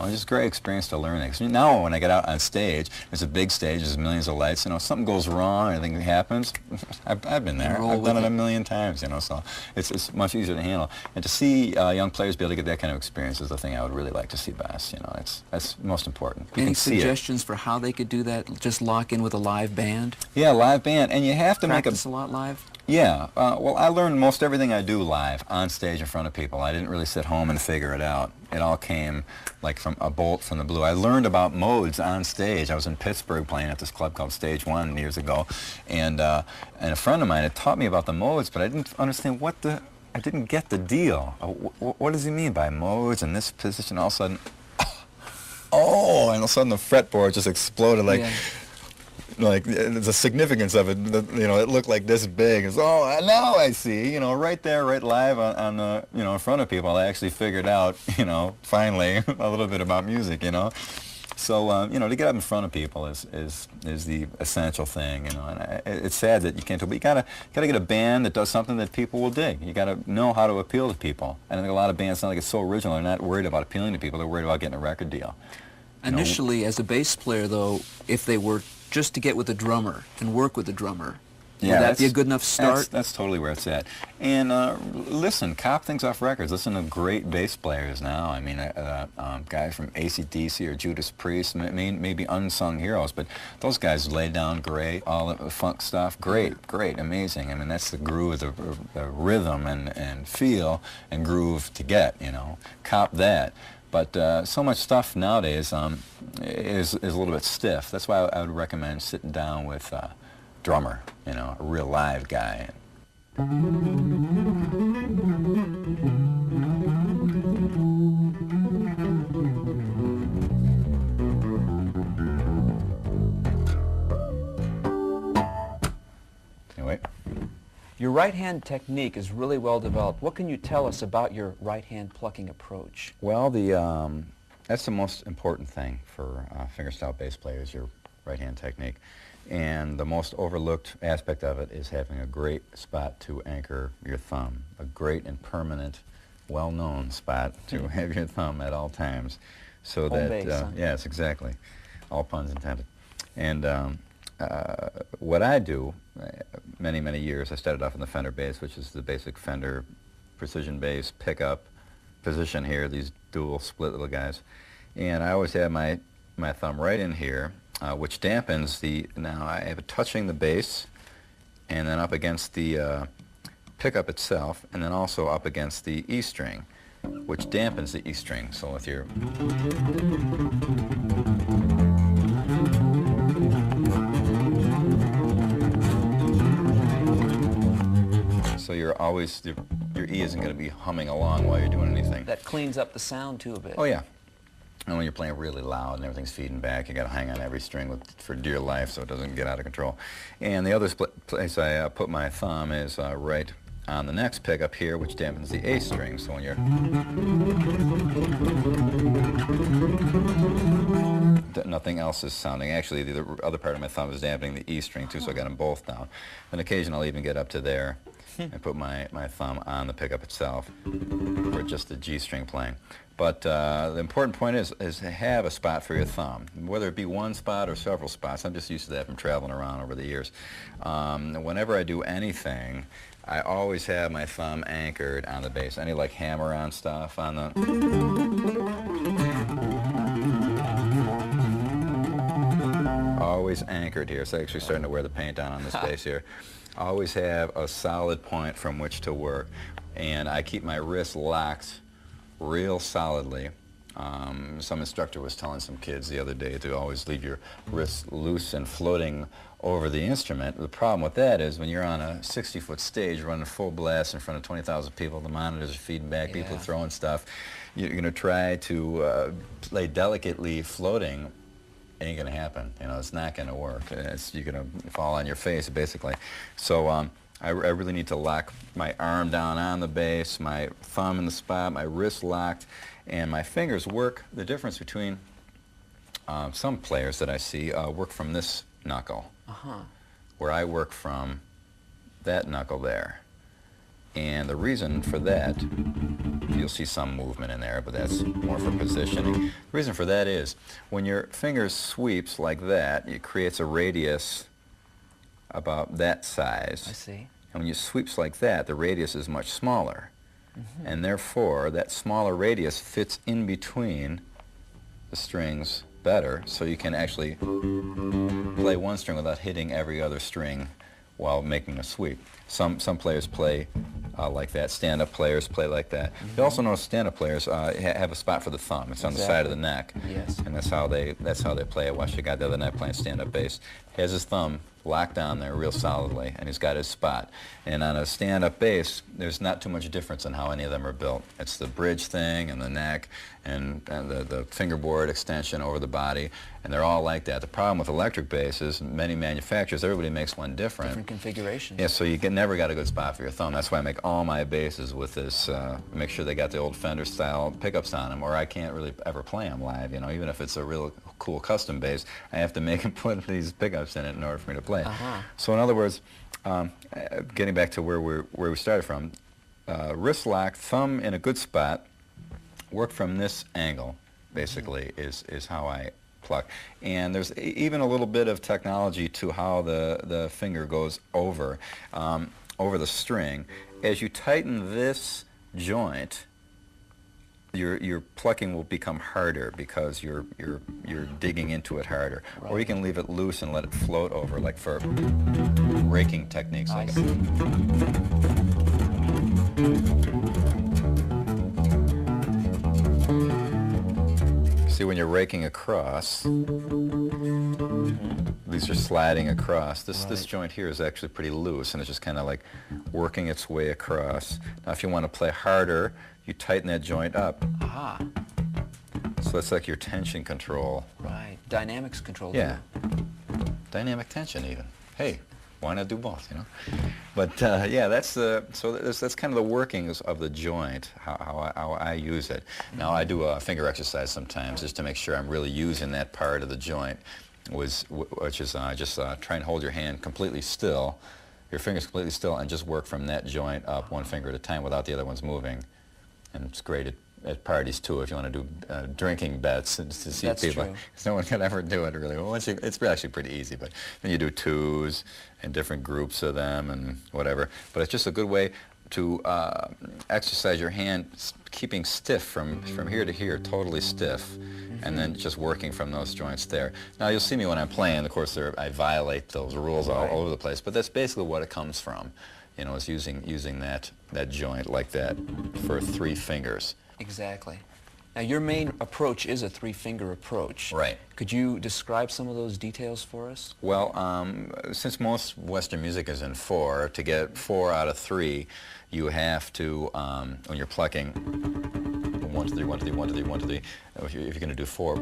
It's just a great experience to learn it. 'Cause now when I get out on stage, it's a big stage, there's millions of lights, you know, something goes wrong, anything happens, I've been there. I've done it a million times, you know, so it's much easier to handle. And to see young players be able to get that kind of experience is the thing I would really like to see best, you know, that's most important. You Any can see suggestions for how they could do that? Just lock in with a live band? Yeah, live band, and you have to Practice a lot live? Yeah, well, I learned most everything I do live, on stage in front of people. I didn't really sit home and figure it out. It all came like from a bolt from the blue. I learned about modes on stage. I was in Pittsburgh playing at this club called Stage One years ago, and a friend of mine had taught me about the modes, but I didn't understand I didn't get the deal. What does he mean by modes and this position? All of a sudden, oh, and all of a sudden the fretboard just exploded like... Yeah. Like, the significance of it, you know, it looked like this big. It's, oh, now I see, you know, right there, right live on the, you know, in front of people, I actually figured out, you know, finally, a little bit about music, you know. So, you know, to get up in front of people is the essential thing, you know, and it's sad that you can't do it, but you gotta get a band that does something that people will dig. You gotta know how to appeal to people. And I think a lot of bands sound like it's so original, they're not worried about appealing to people, they're worried about getting a record deal. Initially, as a bass player, though, if they were just to get with a drummer and work with a drummer, would that be a good enough start? That's totally where it's at. And listen, cop things off records. Listen to great bass players now. I mean, guys from AC/DC or Judas Priest, maybe unsung heroes, but those guys laid down great, all the funk stuff, great, amazing. I mean, that's the groove, the rhythm and feel and groove to get, you know. Cop that. But so much stuff nowadays is a little bit stiff. That's why I would recommend sitting down with a drummer, you know, a real live guy. Anyway. Your right-hand technique is really well developed. What can you tell us about your right-hand plucking approach? Well, that's the most important thing for fingerstyle bass players, your right-hand technique. And the most overlooked aspect of it is having a great spot to anchor your thumb, a great and permanent, well-known spot to have your thumb at all times. So Home base, huh? Yes, exactly. All puns intended. And what I do, many years, I started off in the Fender bass, which is the basic Fender precision bass pickup position here, these dual split little guys. And I always have my thumb right in here, which dampens now I have it touching the bass and then up against the pickup itself, and then also up against the E string, which dampens the E string. So with your... So you're always, your E isn't going to be humming along while you're doing anything. That cleans up the sound too a bit. Oh yeah. And when you're playing really loud and everything's feeding back, you got to hang on every string for dear life so it doesn't get out of control. And the other place I put my thumb is right on the next pickup here, which dampens the A string. So when you're... nothing else is sounding. Actually, the other part of my thumb is dampening the E string too, so I got them both down. On occasion, I'll even get up to there and put my thumb on the pickup itself, or just the G string playing. But the important point is to have a spot for your thumb, whether it be one spot or several spots. I'm just used to that from traveling around over the years. Whenever I do anything, I always have my thumb anchored on the bass. Any like hammer-on stuff on the... Always anchored here. It's actually starting to wear the paint on this bass here. Always have a solid point from which to work. And I keep my wrist locked real solidly. Some instructor was telling some kids the other day to always leave your wrists loose and floating over the instrument. The problem with that is when you're on a 60-foot stage running full blast in front of 20,000 people, the monitors are feeding back, people are throwing stuff. You're going to try to play delicately floating. Ain't going to happen. You know, it's not going to work. You're going to fall on your face, basically. So I really need to lock my arm down on the bass, my thumb in the spot, my wrist locked, and my fingers work. The difference between some players that I see work from this knuckle, where I work from that knuckle there. And the reason for that you'll see some movement in there, but that's more for positioning. The reason for that is when your finger sweeps like that, it creates a radius about that size. I see. And when you sweeps like that, the radius is much smaller. And therefore, that smaller radius fits in between the strings better, so you can actually play one string without hitting every other string while making a sweep. Some players play like that. Stand-up players play like that. You also notice stand-up players have a spot for the thumb. It's on the side of the neck. Yes. And that's how they play. I watched a guy the other night playing stand-up bass. He has his thumb locked down there real solidly, and he's got his spot. And on a stand-up bass, there's not too much difference in how any of them are built. It's the bridge thing and the neck and the fingerboard extension over the body, and they're all like that. The problem with electric bass is many manufacturers, everybody makes one different. Different configurations. Yeah, so you never got a good spot for your thumb. That's why I make all my basses with this, make sure they got the old Fender style pickups on them, or I can't really ever play them live, you know, even if it's a real cool custom bass, I have to make and put these pickups in it in order for me to play. So in other words, getting back to where we started from, wrist lock, thumb in a good spot, work from this angle, basically, is how I pluck. And there's even a little bit of technology to how the finger goes over the string. As you tighten this joint, your plucking will become harder because you're digging into it harder. Right. Or you can leave it loose and let it float over, like for raking techniques. I like see. See, when you're raking across, these are sliding across. This joint here is actually pretty loose, and it's just kind of like working its way across. Now, if you want to play harder, you tighten that joint up. So that's like your tension control. Right. Dynamics control. Yeah. Dynamic tension even. Hey, why not do both, you know? But yeah, that's kind of the workings of the joint, how I use it. Now I do a finger exercise sometimes just to make sure I'm really using that part of the joint, which is just try and hold your hand completely still, your fingers completely still, and just work from that joint up one finger at a time without the other ones moving. And it's great at parties too if you want to do drinking bets and to see That's people. True. No one can ever do it really. Well, it's actually pretty easy, but then you do twos and different groups of them and whatever. But it's just a good way to exercise your hand, keeping stiff from here to here, totally stiff, and then just working from those joints there. Now you'll see me when I'm playing. Of course, I violate those rules all over the place, but that's basically what it comes from. You know, is using that joint like that for 3 fingers. Exactly. Now, your main approach is a 3-finger approach. Right. Could you describe some of those details for us? Well, since most Western music is in 4, to get 4 out of 3, you have to, when you're plucking 1, 2, 3, 1, 2, 3, 1, 2, 3, 1, 2, 3, if you're going to do 4,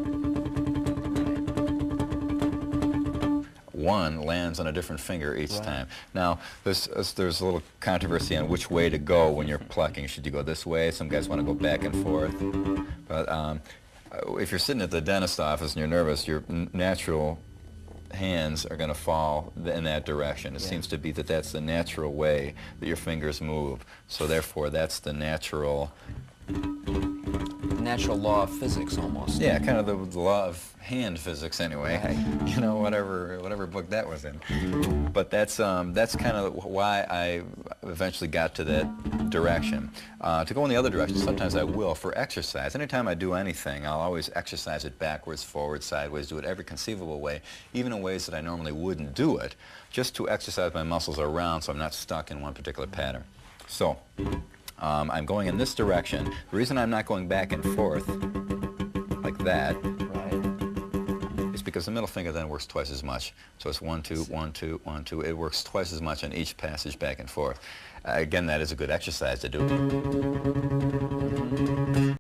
1 lands on a different finger each time. Now, there's a little controversy on which way to go when you're plucking. Should you go this way? Some guys want to go back and forth. But if you're sitting at the dentist office and you're nervous, your natural hands are going to fall in that direction. It seems to be that that's the natural way that your fingers move. So therefore, that's the natural law of physics, almost. Yeah, kind of the law of hand physics, anyway. Right. You know, whatever book that was in. But that's kind of why I eventually got to that direction. To go in the other direction, sometimes I will for exercise. Anytime I do anything, I'll always exercise it backwards, forward, sideways, do it every conceivable way, even in ways that I normally wouldn't do it, just to exercise my muscles around so I'm not stuck in one particular pattern. So, I'm going in this direction. The reason I'm not going back and forth like that is because the middle finger then works twice as much. So it's 1, 2, 1, 2, 1, 2. It works twice as much on each passage back and forth. Again, that is a good exercise to do.